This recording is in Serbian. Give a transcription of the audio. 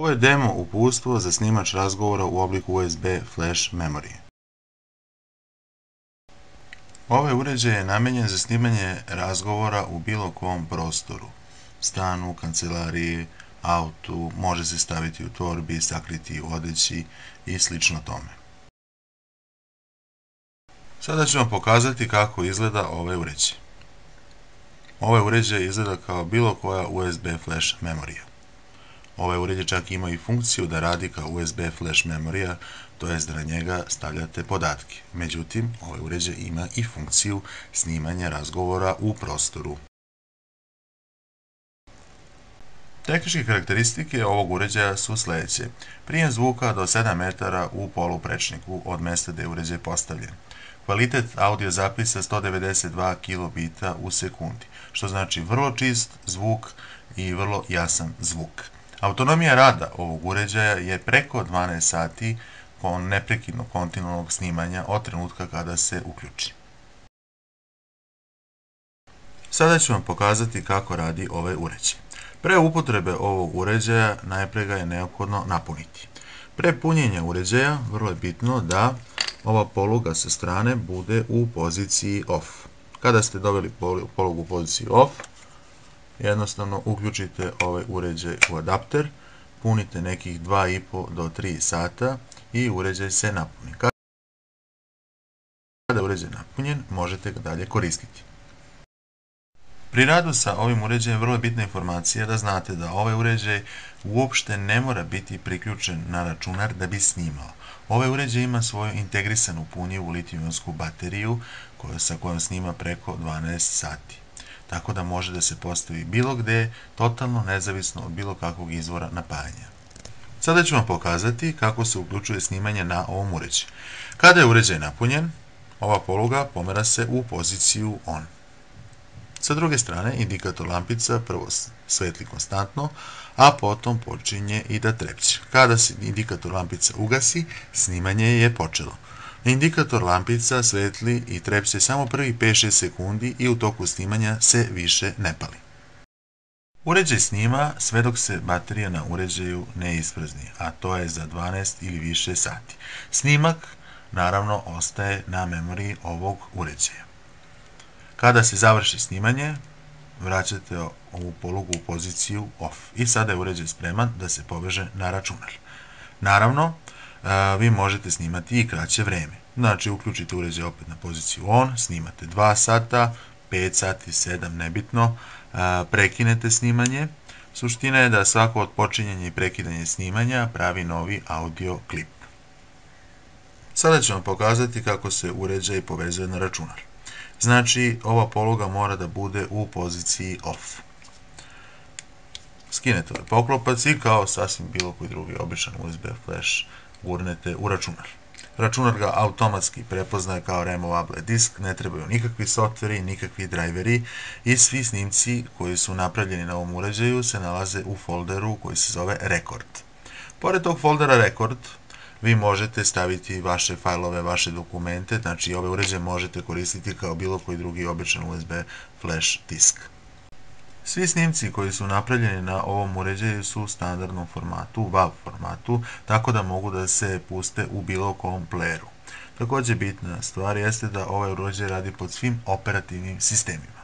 Ovo je demo uputstvo za snimač razgovora u obliku USB flash memorije. Ovaj uređaj je namenjen za snimanje razgovora u bilo kom prostoru. Stanu, kancelariji, autu, može se staviti u torbi, sakriti u odeći i slično tome. Sada ću vam pokazati kako izgleda ovaj uređaj. Ovaj uređaj izgleda kao bilo koja USB flash memorija. Ovaj uređaj čak ima i funkciju da radi kao USB flash memorija, to jest da na njega stavljate podatke. Međutim, ovaj uređaj ima i funkciju snimanja razgovora u prostoru. Tehničke karakteristike ovog uređaja su sledeće. Prijem zvuka do 7 metara u poluprečniku od mesta gde je uređaj postavljen. Kvalitet audio zapisa 192 kilobita u sekundi, što znači vrlo čist zvuk i vrlo jasan zvuk. Autonomija rada ovog uređaja je preko 12 sati neprekidnog kontinualnog snimanja od trenutka kada se uključi. Sada ću vam pokazati kako radi ovaj uređaj. Pre upotrebe ovog uređaja najpre ga je neophodno napuniti. Pre punjenja uređaja vrlo je bitno da ova poluga sa strane bude u poziciji off. Kada ste doveli polugu u poziciju off, jednostavno uključite ovaj uređaj u adapter, punite nekih 2,5 do 3 sata i uređaj se napuni. Kada je uređaj napunjen, možete ga dalje koristiti. Pri radu sa ovim uređajem vrlo je bitna informacija da znate da ovaj uređaj uopšte ne mora biti priključen na računar da bi snimao. Ovaj uređaj ima svoju integrisanu punjivu litijum-ionsku bateriju sa kojom snima preko 12 sati. Tako da može da se postavi bilo gde, totalno nezavisno od bilo kakvog izvora napajanja. Sada ću vam pokazati kako se uključuje snimanje na ovom uređaju. Kada je uređaj napunjen, ova poluga pomera se u poziciju on. Sa druge strane, indikator lampica prvo svetli konstantno, a potom počinje i da trepće. Kada se indikator lampica ugasi, snimanje je počelo. Indikator lampica svetli i trepće samo prvih 5-6 sekundi i u toku snimanja se više ne pali. Uređaj snima sve dok se baterija na uređaju ne isprazni, a to je za 12 ili više sati. Snimak, naravno, ostaje na memoriji ovog uređaja. Kada se završi snimanje, vraćate ovu polugu u poziciju off i sada je uređaj spreman da se poveže na računar. Naravno, vi možete snimati i kraće vreme. Znači, uključite uređaj opet na poziciju on, snimate 2 sata, 5 sati, 7, nebitno, prekinete snimanje. Suština je da svako odpočinjanje i prekidanje snimanja pravi novi audio klip. Sada ću vam pokazati kako se uređaj povezuje na računar. Znači, ova poluga mora da bude u poziciji off. Skinete ovaj poklopac i kao sasvim bilo koji drugi običan USB flash gurnete u računar. Računar ga automatski prepoznaje kao removable disk, ne trebaju nikakvi softveri, nikakvi drajveri i svi snimci koji su napravljeni na ovom uređaju se nalaze u folderu koji se zove Record. Pored tog foldera Record, vi možete staviti vaše fajlove, vaše dokumente, znači ove uređaje možete koristiti kao bilo koji drugi običan USB flash disk. Svi snimci koji su napravljeni na ovom uređaju su u standardnom formatu, WAV formatu, tako da mogu da se puste u bilo kom playeru. Takođe bitna stvar jeste da ovaj uređaj radi pod svim operativnim sistemima.